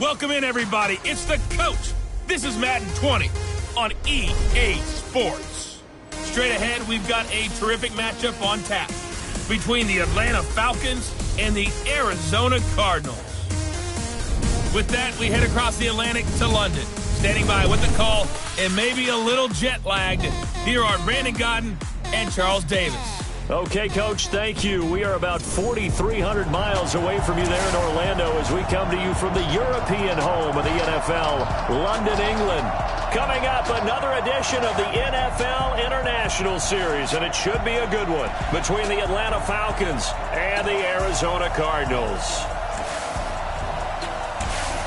Welcome in, everybody. It's the coach. This is Madden 20 on EA Sports. Straight ahead, we've got a terrific matchup on tap between the Atlanta Falcons and the Arizona Cardinals. With that, we head across the Atlantic to London. Standing by with the call and maybe a little jet lagged, here are Brandon Godden and Charles Davis. Okay, Coach, thank you. We are about 4,300 miles away from you there in Orlando as we come to you from the European home of the NFL, London, England. Coming up, another edition of the NFL International Series, and it should be a good one, between the Atlanta Falcons and the Arizona Cardinals.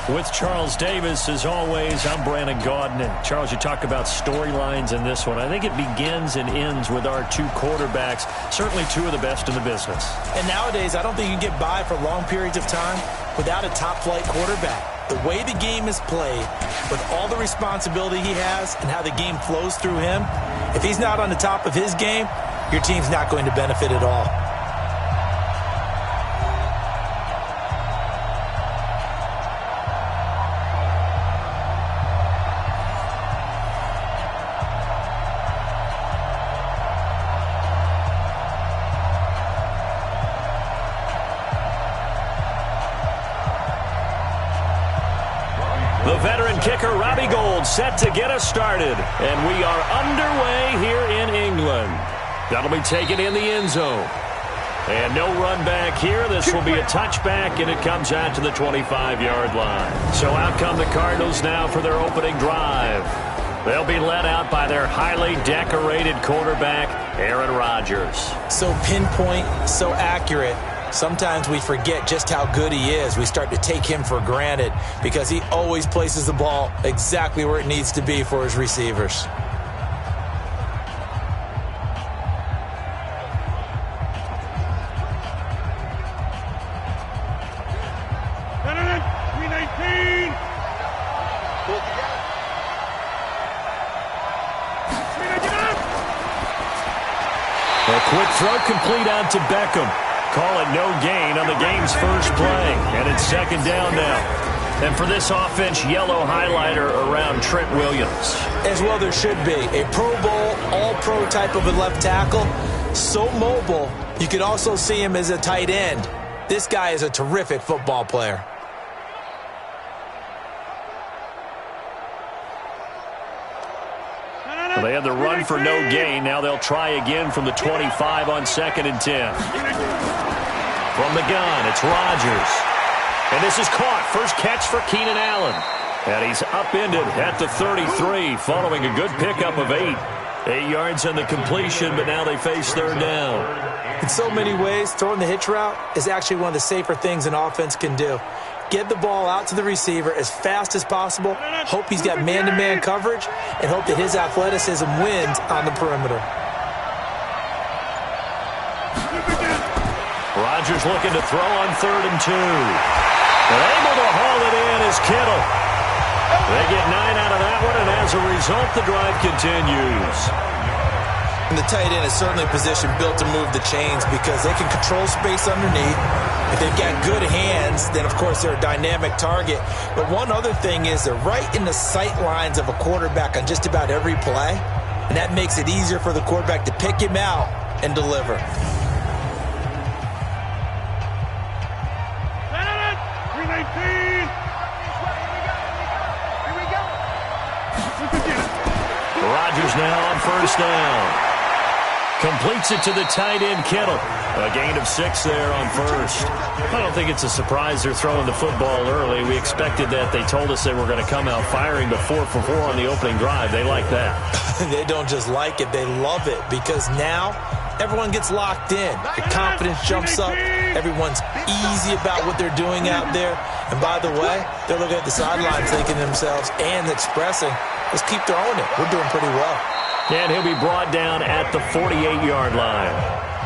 With Charles Davis, as always, I'm Brandon Gaudin. And Charles, you talk about storylines in this one. I think it begins and ends with our two quarterbacks, certainly two of the best in the business. And nowadays, I don't think you can get by for long periods of time without a top-flight quarterback. The way the game is played, with all the responsibility he has and how the game flows through him, if he's not on the top of his game, your team's not going to benefit at all. The veteran kicker, Robbie Gould, set to get us started. And we are underway here in England. That'll be taken in the end zone. And no run back here. This will be a touchback, and it comes out to the 25-yard line. So out come the Cardinals now for their opening drive. They'll be led out by their highly decorated quarterback, Aaron Rodgers. So pinpoint, so accurate. Sometimes we forget just how good he is. We start to take him for granted because he always places the ball exactly where it needs to be for his receivers. A quick throw complete out to Beckham. Call it no gain on the game's first play. And it's second down now. And for this offense, yellow highlighter around Trent Williams. As well there should be. A Pro Bowl, all-pro type of a left tackle. So mobile, you could also see him as a tight end. This guy is a terrific football player. Well, they had the run for no gain. Now they'll try again from the 25 on 2nd and 10. From the gun, it's Rodgers. And this is caught. First catch for Keenan Allen. And he's upended at the 33 following a good pickup of 8. 8 yards on the completion, but now they face third down. In so many ways, throwing the hitch route is actually one of the safer things an offense can do. Get the ball out to the receiver as fast as possible, hope he's got man-to-man coverage, and hope that his athleticism wins on the perimeter. Rodgers looking to throw on 3rd and 2. And able to haul it in is Kittle. They get 9 out of that one, and as a result, the drive continues. And the tight end is certainly a position built to move the chains because they can control space underneath. If they've got good hands, then, of course, they're a dynamic target. But one other thing is they're right in the sight lines of a quarterback on just about every play, and that makes it easier for the quarterback to pick him out and deliver. Rodgers now on first down. Completes it to the tight end, Kittle. A gain of 6 there on first. I don't think it's a surprise they're throwing the football early. We expected that. They told us they were going to come out firing, but 4 for 4 on the opening drive. They like that. They don't just like it, they love it, because now everyone gets locked in. The confidence jumps up. Everyone's easy about what they're doing out there. And by the way, they're looking at the sidelines thinking to themselves and expressing, let's keep throwing it. We're doing pretty well. And he'll be brought down at the 48-yard line.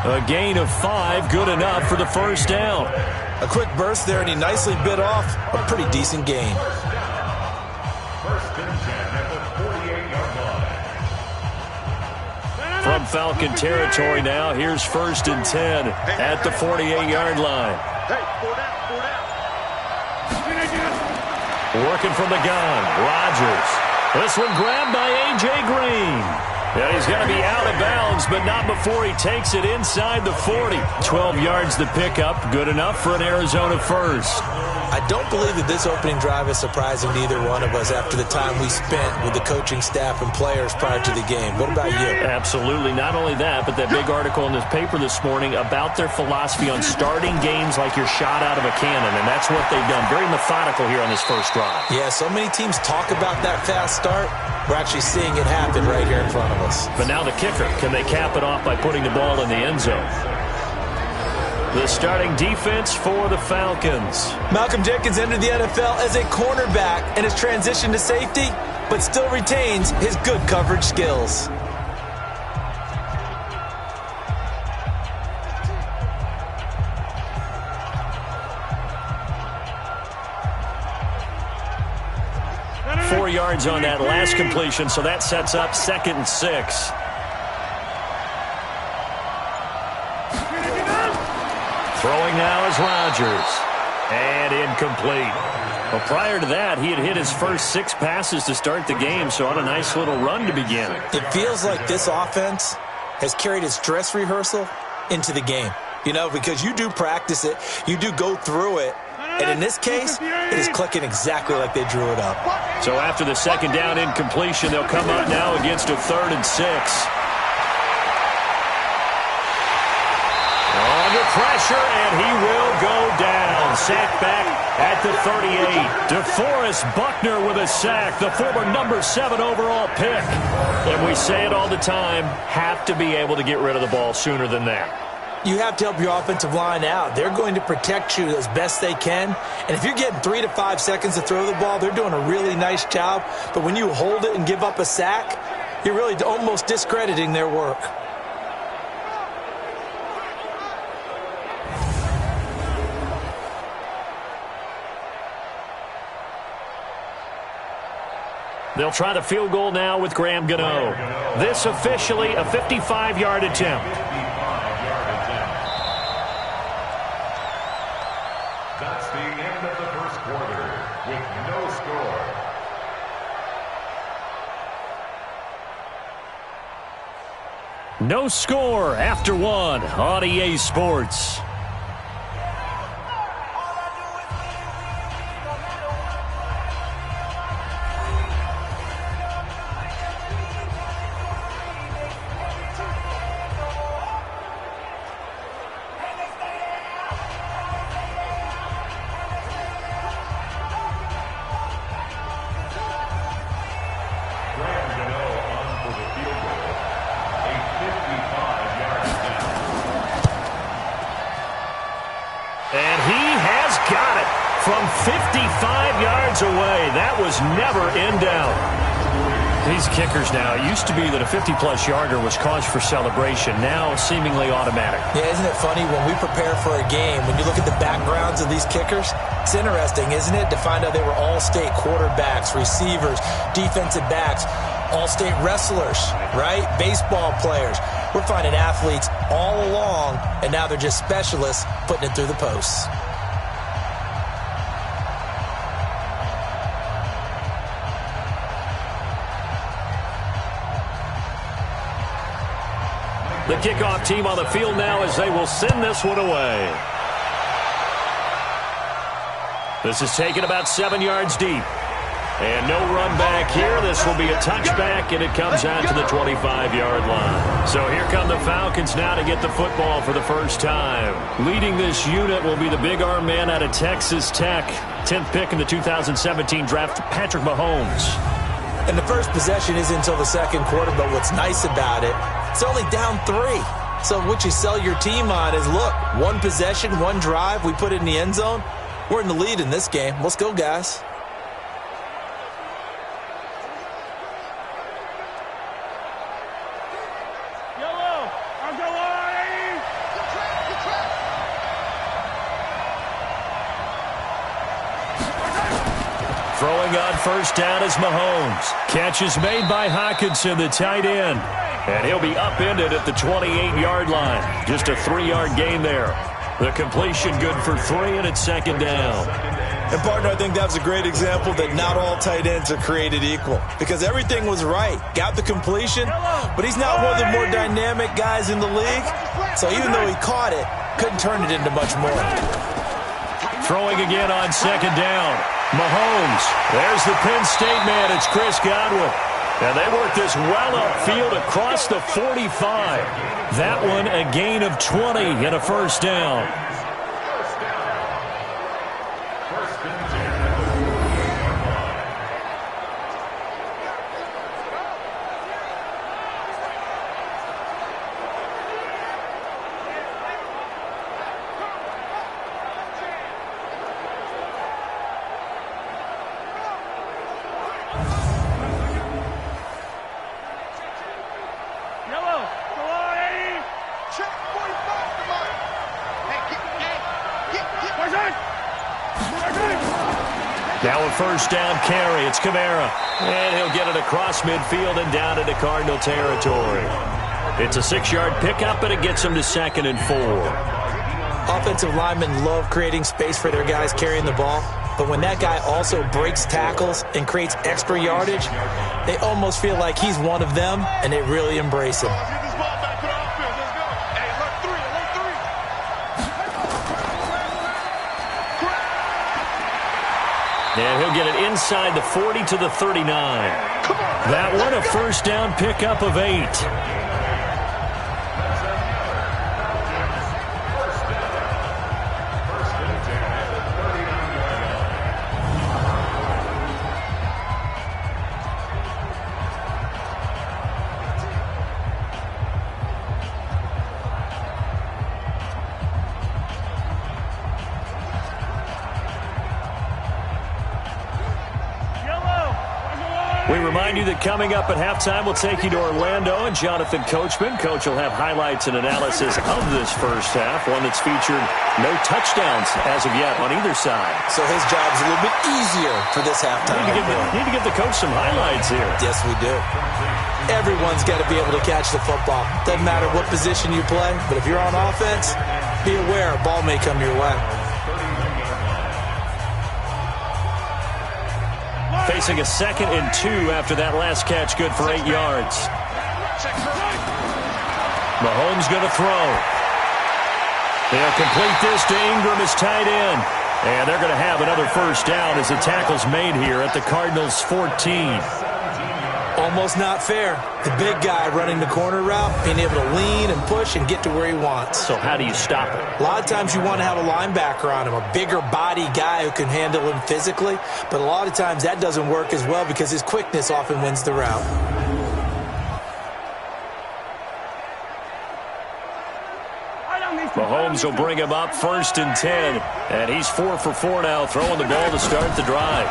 A gain of 5, good enough for the first down. A quick burst there, and he nicely bit off a pretty decent gain. From Falcon territory now, here's 1st and 10 at the 48-yard line. Working from the gun, Rodgers. This one grabbed by A.J. Green. Yeah, he's going to be out of bounds, but not before he takes it inside the 40. 12 yards to pick up, good enough for an Arizona first. I don't believe that this opening drive is surprising to either one of us after the time we spent with the coaching staff and players prior to the game. What about you? Absolutely. Not only that, but that big article in this paper this morning about their philosophy on starting games like you're shot out of a cannon, and that's what they've done. Very methodical here on this first drive. Yeah, so many teams talk about that fast start. We're actually seeing it happen right here in front of us. But now the kicker. Can they cap it off by putting the ball in the end zone? The starting defense for the Falcons. Malcolm Jenkins entered the NFL as a cornerback and has transitioned to safety, but still retains his good coverage skills. Four yards on that last completion, so that sets up 2nd and 6. Throwing now is Rodgers. And incomplete. Well, prior to that, he had hit his first 6 passes to start the game, so on a nice little run to begin. It feels like this offense has carried its dress rehearsal into the game. You know, because you do practice it, you do go through it, and in this case, it is clicking exactly like they drew it up. So after the 2nd down incompletion, they'll come up now against a 3rd and 6. Under pressure, and he will go down. Sacked back at the 38. DeForest Buckner with a sack, the former number 7 overall pick. And we say it all the time, have to be able to get rid of the ball sooner than that. You have to help your offensive line out. They're going to protect you as best they can. And if you're getting 3 to 5 seconds to throw the ball, they're doing a really nice job. But when you hold it and give up a sack, you're really almost discrediting their work. They'll try the field goal now with Graham Gano. This officially a 55-yard attempt. That's the end of the first quarter with no score. No score after 1 on EA Sports. From 55 yards away, that was never in doubt. These kickers now, it used to be that a 50-plus yarder was cause for celebration. Now, seemingly automatic. Yeah, isn't it funny when we prepare for a game, when you look at the backgrounds of these kickers, it's interesting, isn't it, to find out they were all-state quarterbacks, receivers, defensive backs, all-state wrestlers, right? Baseball players. We're finding athletes all along, and now they're just specialists putting it through the posts. The kickoff team on the field now as they will send this one away. This is taken about 7 yards deep. And no run back here. This will be a touchback, and it comes out to the 25-yard line. So here come the Falcons now to get the football for the first time. Leading this unit will be the big arm man out of Texas Tech. 10th pick in the 2017 draft, Patrick Mahomes. And the first possession isn't until the second quarter, but what's nice about it, it's only down 3. So what you sell your team on is, look, one possession, one drive, we put it in the end zone. We're in the lead in this game. Let's go, guys. Throwing on first down is Mahomes. Catch is made by Hockenson, the tight end. And he'll be upended at the 28-yard line. Just a 3-yard gain there. The completion good for 3, and it's second down. And, partner, I think that was a great example that not all tight ends are created equal because everything was right. Got the completion, but he's not one of the more dynamic guys in the league. So even though he caught it, couldn't turn it into much more. Throwing again on second down. Mahomes. There's the Penn State man. It's Chris Godwin. And they work this well upfield across the 45. That one a gain of 20 and a first down. Now a first down carry. It's Kamara. And he'll get it across midfield and down into Cardinal territory. It's a 6-yard pickup, and it gets him to 2nd and 4. Offensive linemen love creating space for their guys carrying the ball. But when that guy also breaks tackles and creates extra yardage, they almost feel like he's one of them, and they really embrace him. And he'll get it inside the 40 to the 39. That one a first down pickup of 8. We remind you that coming up at halftime, we'll take you to Orlando and Jonathan Coachman. Coach will have highlights and analysis of this first half, one that's featured no touchdowns as of yet on either side. So his job's a little bit easier for this halftime. Need to give the coach some highlights here. Yes, we do. Everyone's got to be able to catch the football. Doesn't matter what position you play, but if you're on offense, be aware a ball may come your way. Facing a 2nd and 2 after that last catch, good for 8 yards. Mahomes going to throw. They'll complete this to Ingram as tight end. And they're going to have another first down as the tackle's made here at the Cardinals' 14. Almost not fair. The big guy running the corner route, being able to lean and push and get to where he wants. So how do you stop it? A lot of times you want to have a linebacker on him, a bigger body guy who can handle him physically. But a lot of times that doesn't work as well because his quickness often wins the route. Mahomes will bring him up 1st and 10. And he's 4 for 4 now, throwing the ball to start the drive.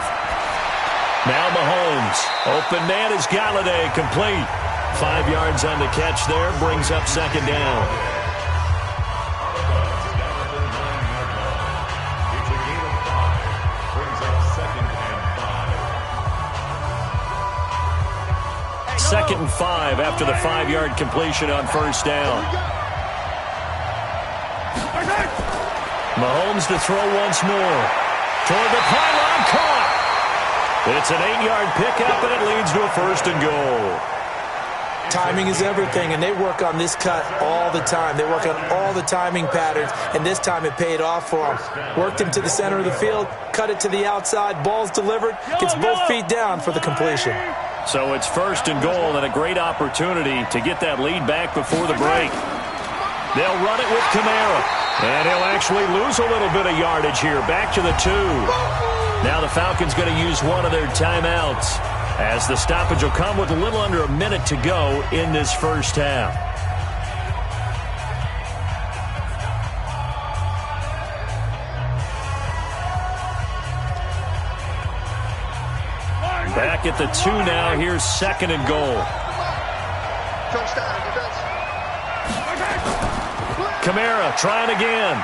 Now Mahomes. Open man is Galladay, complete. 5 yards on the catch there, brings up 2nd down. Second and 5 after the 5-yard completion on first down. Mahomes to throw once more. Toward the pylon, caught. It's an 8-yard pickup, and it leads to a 1st and goal. Timing is everything, and they work on this cut all the time. They work on all the timing patterns, and this time it paid off for them. Worked him to the center of the field, cut it to the outside, ball's delivered, gets both feet down for the completion. So it's 1st and goal, and a great opportunity to get that lead back before the break. They'll run it with Kamara, and he'll actually lose a little bit of yardage here, back to the 2. Now the Falcons going to use one of their timeouts as the stoppage will come with a little under a minute to go in this first half. Back at the 2 now. Here's 2nd and goal. Kamara trying again.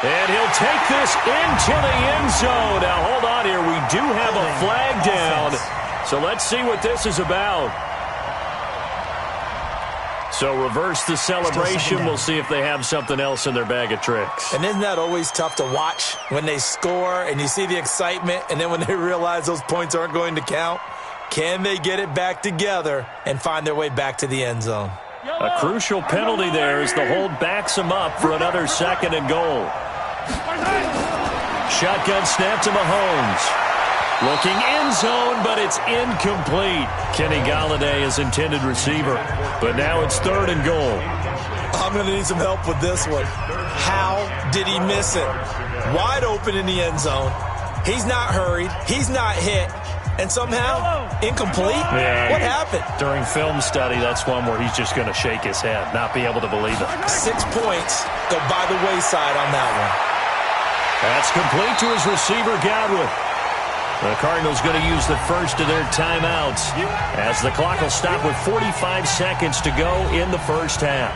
And he'll take this into the end zone. Now, hold on here. We do have a flag down. So let's see what this is about. So reverse the celebration. We'll see if they have something else in their bag of tricks. And isn't that always tough to watch when they score and you see the excitement, and then when they realize those points aren't going to count? Can they get it back together and find their way back to the end zone? A crucial penalty there as the hold backs them up for another 2nd and goal. Shotgun snap to Mahomes. Looking end zone, but it's incomplete. Kenny Golladay is intended receiver, but now it's 3rd and goal. I'm going to need some help with this one. How did he miss it? Wide open in the end zone. He's not hurried. He's not hit. And somehow, incomplete? Yeah, what happened? During film study, that's one where he's just going to shake his head, not be able to believe it. 6 points go by the wayside on that one. That's complete to his receiver, Godwin. The Cardinals going to use the first of their timeouts as the clock will stop with 45 seconds to go in the first half.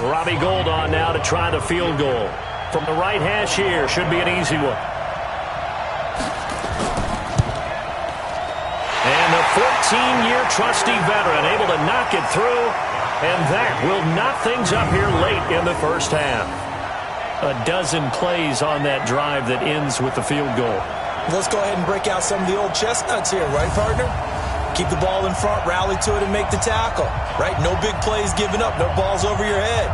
Robbie Gould on now to try the field goal. From the right hash here, should be an easy one. And the 14-year trusty veteran able to knock it through, and that will knock things up here late in the first half. A dozen plays on that drive that ends with the field goal. Let's go ahead and break out some of the old chestnuts here, right, partner? Keep the ball in front, rally to it, and make the tackle, right? No big plays given up, no balls over your head.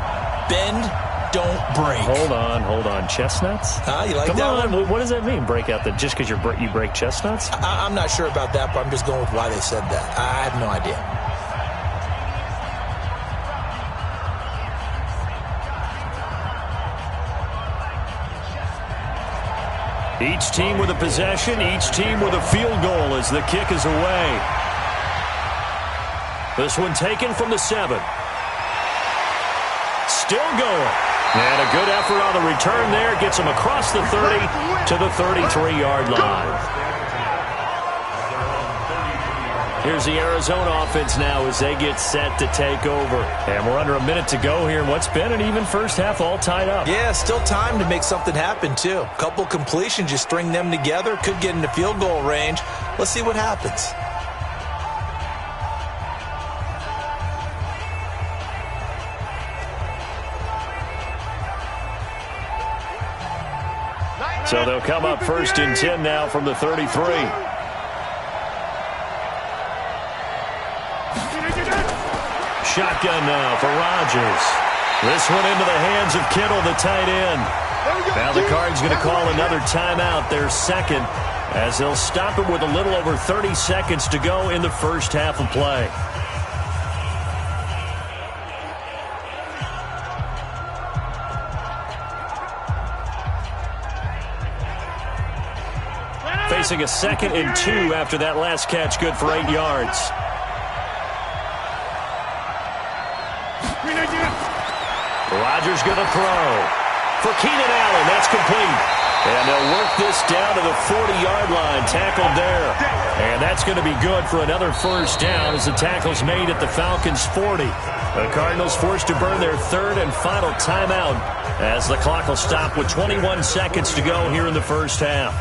Bend, don't break. Hold on. Chestnuts? You like Come that on. one? What does that mean, break out the just because you break chestnuts? I'm not sure about that, but I'm just going with why they said that. I have no idea. Each team with a possession, each team with a field goal as the kick is away. This one taken from the 7. Still going. And a good effort on the return there. Gets him across the 30 to the 33-yard line. Here's the Arizona offense now as they get set to take over. And we're under a minute to go here in what's been an even first half, all tied up. Yeah, still time to make something happen, too. A couple completions, you string them together, could get into field goal range. Let's see what happens. So they'll come up 1st and 10 now from the 33. Shotgun now for Rodgers. This one into the hands of Kittle, the tight end. Now the Cards going to call another timeout, their 2nd, as they'll stop it with a little over 30 seconds to go in the first half of play. Facing a 2nd and 2 after that last catch, good for 8 yards. Rodgers going to throw. For Keenan Allen, that's complete. And they'll work this down to the 40-yard line, tackled there. And that's going to be good for another first down as the tackle's made at the Falcons' 40. The Cardinals forced to burn their 3rd and final timeout as the clock will stop with 21 seconds to go here in the first half.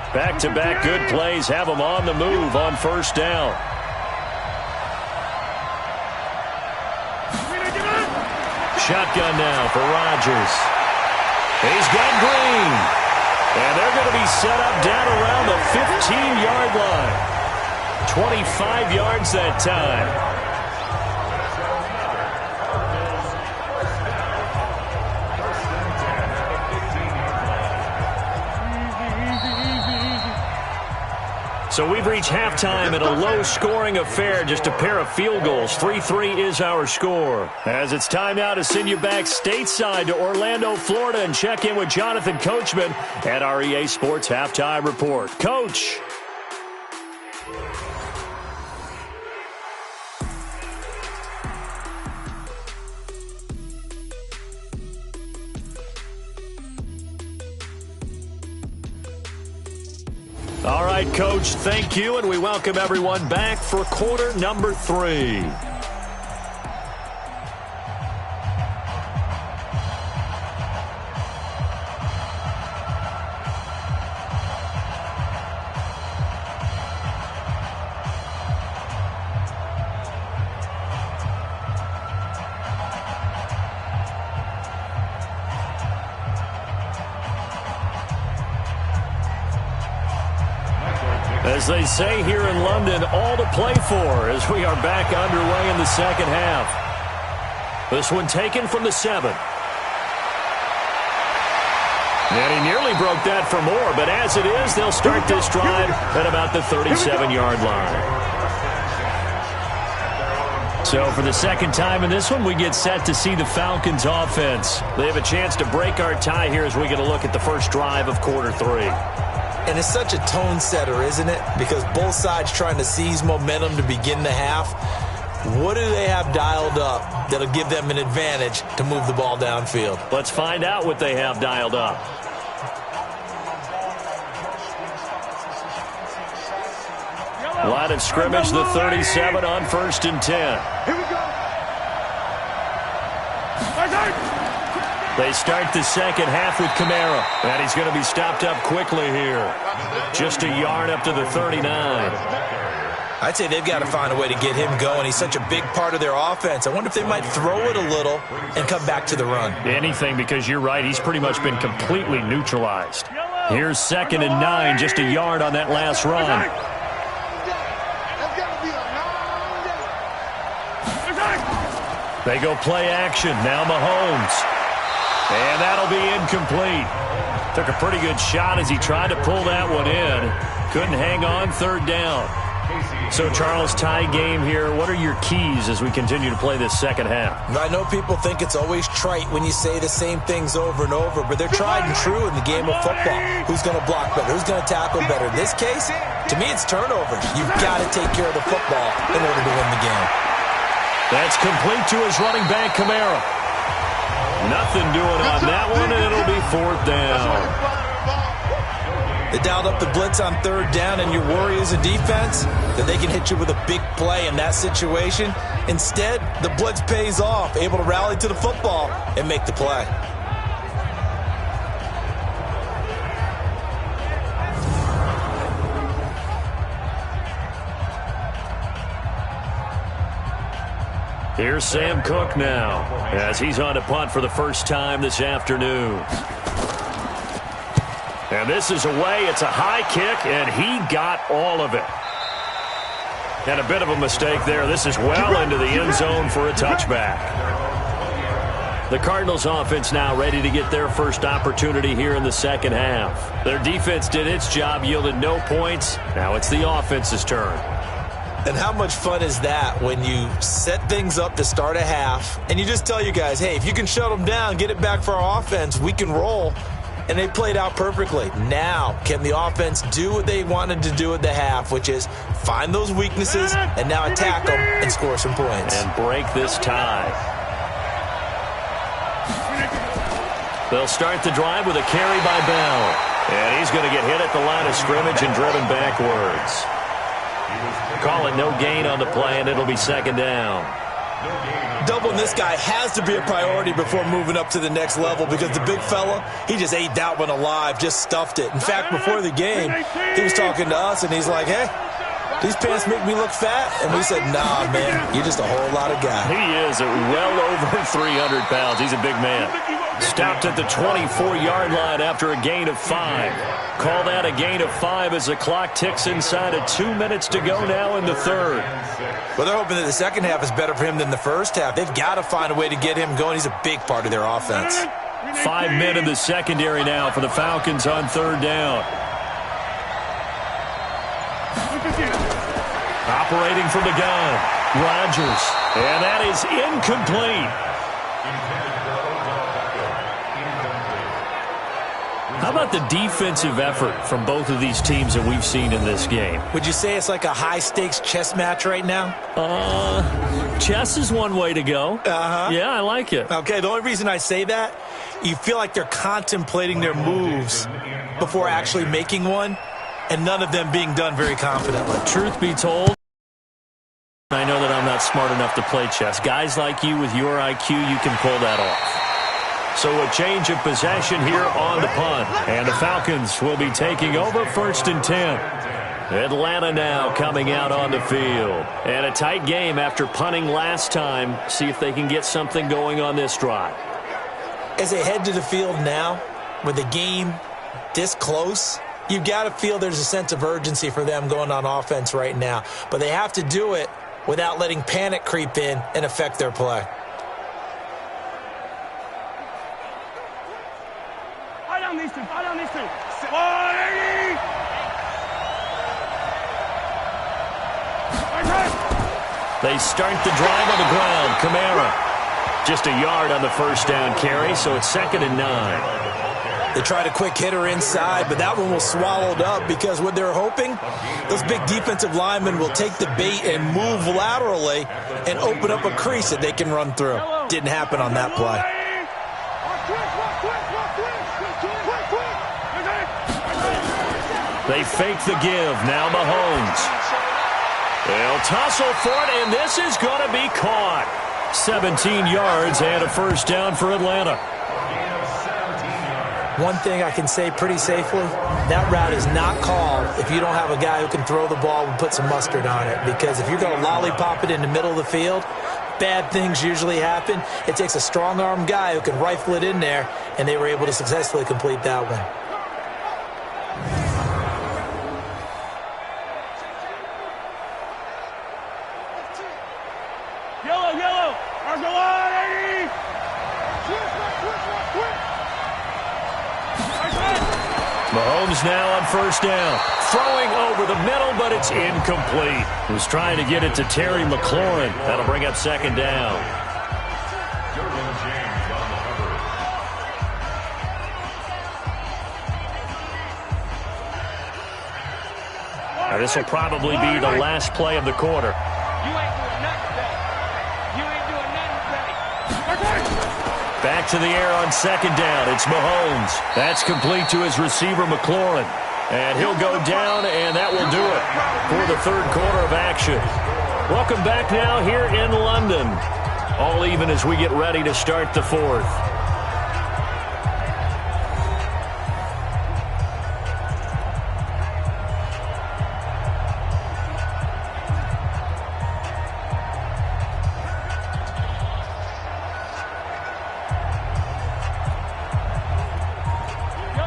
Back-to-back good plays have them on the move on first down. Shotgun now for Rodgers. He's got Green. And they're going to be set up down around the 15-yard line. 25 yards that time. So we've reached halftime in a low-scoring affair, just a pair of field goals. 3-3 is our score. As it's time now to send you back stateside to Orlando, Florida, and check in with Jonathan Coachman at our EA Sports Halftime Report. Coach. All right, Coach, thank you, and we welcome everyone back for quarter number 3. As they say here in London, all to play for as we are back underway in the second half. This one taken from the 7. And he nearly broke that for more, but as it is, they'll start this drive at about the 37-yard line. So for the second time in this one, we get set to see the Falcons offense. They have a chance to break our tie here as we get a look at the first drive of quarter 3. And it's such a tone setter, isn't it? Because both sides trying to seize momentum to begin the half. What do they have dialed up that'll give them an advantage to move the ball downfield? Let's find out what they have dialed up. Line of scrimmage, the 37 on 1st and 10. Here we go. They start the second half with Kamara. And he's going to be stopped up quickly here. Just a yard up to the 39. I'd say they've got to find a way to get him going. He's such a big part of their offense. I wonder if they might throw it a little and come back to the run. Anything, because you're right. He's pretty much been completely neutralized. Here's 2nd and 9, just a yard on that last run. They go play action. Now Mahomes. And that'll be incomplete. Took a pretty good shot as he tried to pull that one in. Couldn't hang on 3rd down. So, Charles, tie game here. What are your keys as we continue to play this second half? I know people think it's always trite when you say the same things over and over, but they're tried and true in the game of football. Who's going to block better? Who's going to tackle better? In this case, to me, it's turnovers. You've got to take care of the football in order to win the game. That's complete to his running back, Kamara. Nothing doing on that one, and it'll be 4th down. They dialed up the blitz on 3rd down, and your worry as a defense that they can hit you with a big play in that situation. Instead, the blitz pays off, able to rally to the football and make the play. Here's Sam Cook now as he's on to punt for the first time this afternoon. And this is away. It's a high kick, and he got all of it. And a bit of a mistake there. This is well into the end zone for a touchback. The Cardinals offense now ready to get their first opportunity here in the second half. Their defense did its job, yielded no points. Now it's the offense's turn. And how much fun is that when you set things up to start a half and you just tell you guys, hey, if you can shut them down, get it back for our offense, we can roll. And they played out perfectly. Now, can the offense do what they wanted to do at the half, which is find those weaknesses and now attack them and score some points. And break this tie. They'll start the drive with a carry by Bell. And he's going to get hit at the line of scrimmage and driven backwards. Call it no gain on the play, and it'll be 2nd down. Doubling this guy has to be a priority before moving up to the next level because the big fella, he just ate that one alive, just stuffed it. In fact, before the game, he was talking to us, and he's like, hey, these pants make me look fat. And we said, nah, man, you're just a whole lot of guy. He is well over 300 pounds. He's a big man. Stopped at the 24-yard line after a gain of 5. Call that a gain of 5 as the clock ticks inside of 2 minutes to go now in the 3rd. Well, they're hoping that the second half is better for him than the first half. They've got to find a way to get him going. He's a big part of their offense. 5 men in the secondary now for the Falcons on 3rd down. Operating from the gun, Rodgers. And that is incomplete. How about the defensive effort from both of these teams that we've seen in this game? Would you say it's like a high-stakes chess match right now? Chess is one way to go. Uh-huh. Yeah, I like it. Okay, the only reason I say that, you feel like they're contemplating their moves before actually making one. and none of them being done very confidently. Truth be told, I know that I'm not smart enough to play chess. Guys like you with your IQ, you can pull that off. So a change of possession here on the punt. And the Falcons will be taking over 1st and 10. Atlanta now coming out on the field. And a tight game after punting last time. See if they can get something going on this drive. As they head to the field now, with the game this close, you've got to feel there's a sense of urgency for them going on offense right now. But they have to do it without letting panic creep in and affect their play. Fire down these two. They start the drive on the ground. Kamara. Just a yard on the first down carry, so it's 2nd and 9. They tried a quick hitter inside, but that one was swallowed up because what they're hoping, those big defensive linemen will take the bait and move laterally and open up a crease that they can run through. Didn't happen on that play. They fake the give. Now Mahomes. They'll tussle for it, and this is going to be caught. 17 yards and a first down for Atlanta. One thing I can say pretty safely, that route is not called if you don't have a guy who can throw the ball and put some mustard on it. Because if you're going to lollipop it in the middle of the field, bad things usually happen. It takes a strong-arm guy who can rifle it in there, and they were able to successfully complete that one. Yellow. Mahomes now on first down. Throwing over the middle, but it's incomplete. Was trying to get it to Terry McLaurin. That'll bring up 2nd down. Now this will probably be the last play of the quarter. Back to the air on 2nd down. It's Mahomes. That's complete to his receiver, McLaurin. And he'll go down, and that will do it for the 3rd quarter of action. Welcome back now here in London. All even as we get ready to start the 4th.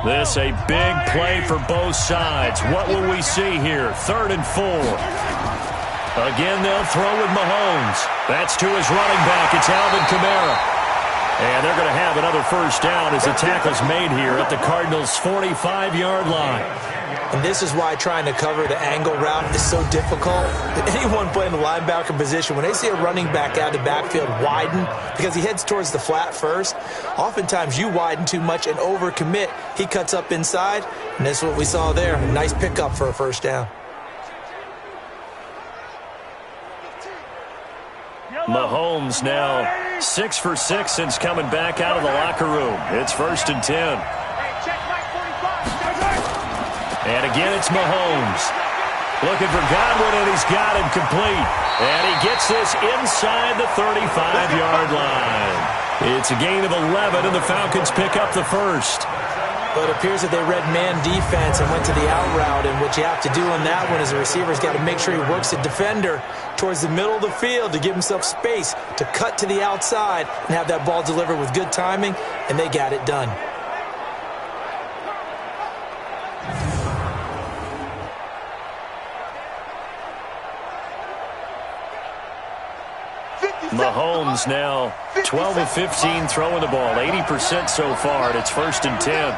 This a big play for both sides. What will we see here? 3rd and 4. Again, they'll throw with Mahomes. That's to his running back. It's Alvin Kamara. And they're going to have another first down as the tackle's made here at the Cardinals' 45-yard line. And this is why trying to cover the angle route is so difficult. Anyone playing the linebacker position, when they see a running back out of the backfield widen, because he heads towards the flat first, oftentimes you widen too much and overcommit. He cuts up inside, and that's what we saw there. Nice pickup for a first down. Mahomes now 6 for 6 since coming back out of the locker room. It's 1st and 10. And again, it's Mahomes. Looking for Godwin, and he's got him complete. And he gets this inside the 35-yard line. It's a gain of 11, and the Falcons pick up the first. But it appears that they read man defense and went to the out route. And what you have to do on that one is the receiver's got to make sure he works the defender towards the middle of the field to give himself space to cut to the outside and have that ball delivered with good timing, and they got it done. Mahomes now 12 of 15 throwing the ball, 80% so far, and it's 1st and 10.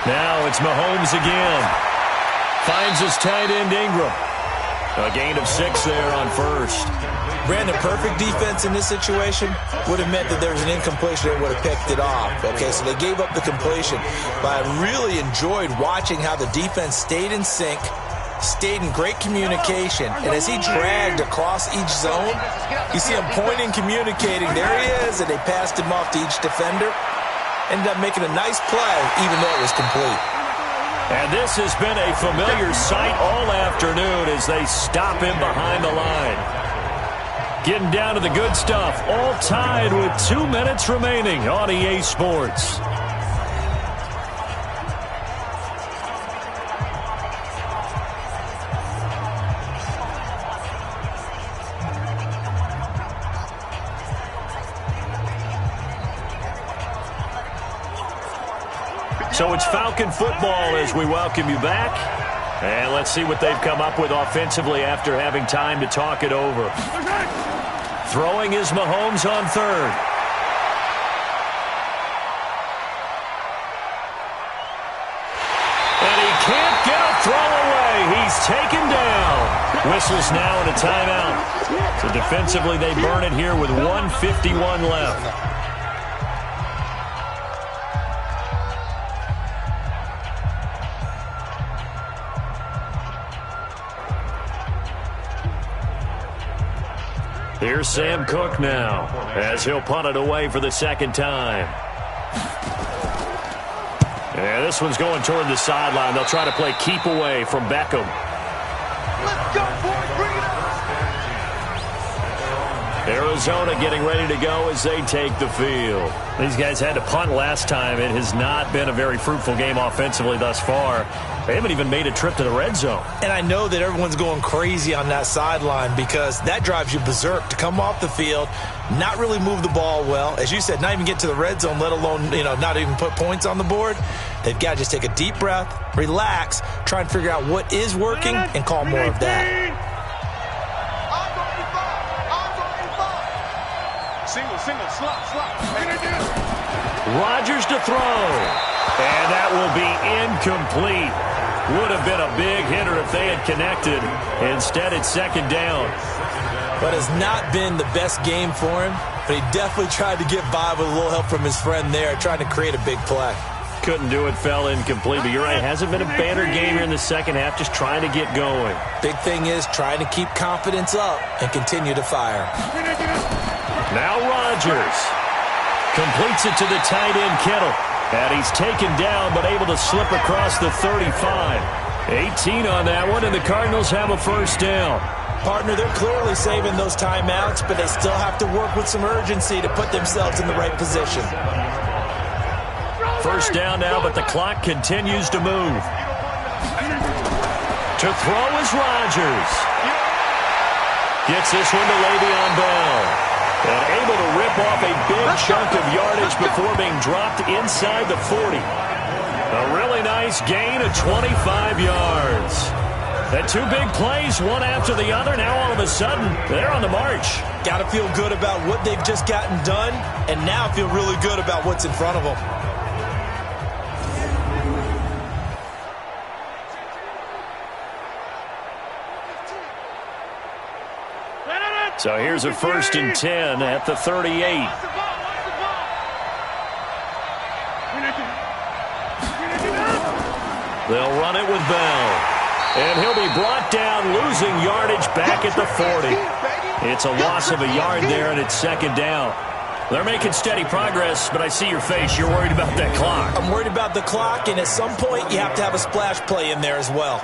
Now it's Mahomes again. Finds his tight end Ingram. A gain of 6 there on first. Brandon, perfect defense in this situation would have meant that there was an incompletion that would have picked it off. Okay, so they gave up the completion. But I really enjoyed watching how the defense stayed in sync, stayed in great communication, and as he dragged across each zone, you see him pointing, communicating, there he is, and they passed him off to each defender. Ended up making a nice play, even though it was complete. And this has been a familiar sight all afternoon as they stop him behind the line. Getting down to the good stuff, all tied with 2 minutes remaining on EA Sports. So it's Falcon football as we welcome you back. And let's see what they've come up with offensively after having time to talk it over. Throwing is Mahomes on third. And he can't get a throw away. He's taken down. Whistles now and a timeout. So defensively they burn it here with 1:51 left. Here's Sam Cook now as he'll punt it away for the second time. And this one's going toward the sideline. They'll try to play keep away from Beckham. Let's go, boys. Bring it up. Arizona getting ready to go as they take the field. These guys had to punt last time. It has not been a very fruitful game offensively thus far. They haven't even made a trip to the red zone. And I know that everyone's going crazy on that sideline because that drives you berserk to come off the field, not really move the ball well. As you said, not even get to the red zone, let alone, not even put points on the board. They've got to just take a deep breath, relax, try and figure out what is working and call more of that. Single, slot. Rodgers to throw. And that will be incomplete. Would have been a big hitter if they had connected. Instead, it's second down. But it's not been the best game for him. But he definitely tried to get by with a little help from his friend there, trying to create a big play. Couldn't do it, fell incomplete. But you're right, it hasn't been a banner game here in the second half, just trying to get going. Big thing is trying to keep confidence up and continue to fire. Now Rodgers completes it to the tight end Kittle. And he's taken down but able to slip across the 35. 18 on that one, and the Cardinals have a first down. Partner, they're clearly saving those timeouts, but they still have to work with some urgency to put themselves in the right position. First down now, but the clock continues to move. To throw is Rodgers. Gets this one to Le'Veon Bell. And able to rip off a big chunk of yardage before being dropped inside the 40. A really nice gain of 25 yards. And two big plays, one after the other. Now all of a sudden, they're on the march. Got to feel good about what they've just gotten done, and now feel really good about what's in front of them. So here's a 1st and 10 at the 38. They'll run it with Bell. And he'll be brought down, losing yardage back at the 40. It's a loss of a yard there, and it's second down. They're making steady progress, but I see your face. You're worried about that clock. I'm worried about the clock, and at some point you have to have a splash play in there as well.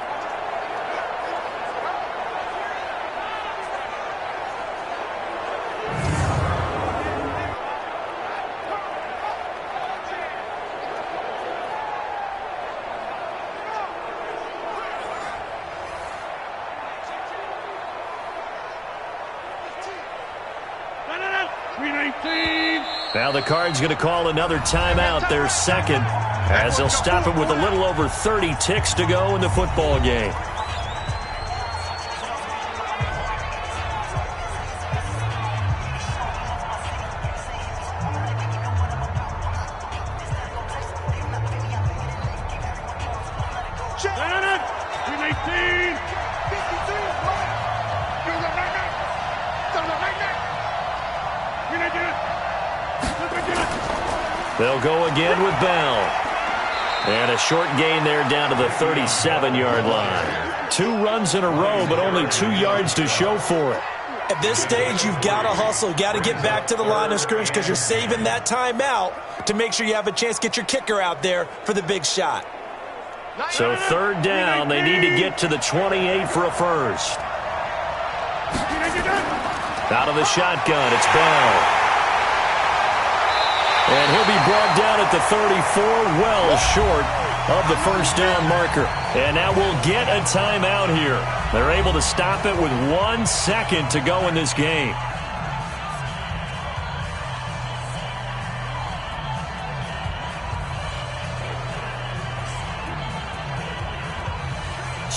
Now the Cards going to call another timeout, their second, as they'll stop it with a little over 30 ticks to go in the football game. They'll go again with Bell. And a short gain there down to the 37-yard line. 2 runs in a row, but only 2 yards to show for it. At this stage, you've got to hustle. Got to get back to the line of scrimmage because you're saving that timeout to make sure you have a chance to get your kicker out there for the big shot. So third down, they need to get to the 28 for a first. Out of the shotgun, it's Bell. And he'll be brought down at the 34, well short of the first down marker. And now we'll get a timeout here. They're able to stop it with 1 second to go in this game.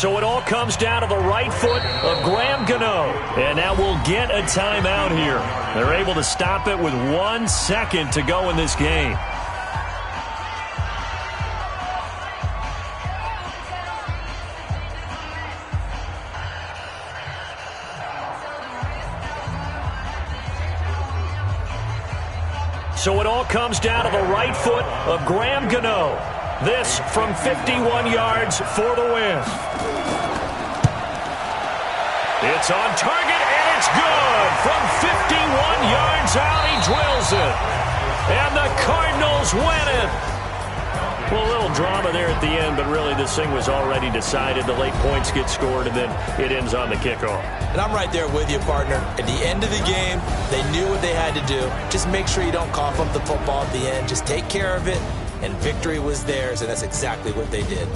So it all comes down to the right foot of Graham Gano. And now we'll get a timeout here. They're able to stop it with 1 second to go in this game. So it all comes down to the right foot of Graham Gano. This from 51 yards for the win. It's on target, and it's good. From 51 yards out, he drills it. And the Cardinals win it. Well, a little drama there at the end, but really this thing was already decided. The late points get scored, and then it ends on the kickoff. And I'm right there with you, partner. At the end of the game, they knew what they had to do. Just make sure you don't cough up the football at the end. Just take care of it, and victory was theirs, and that's exactly what they did.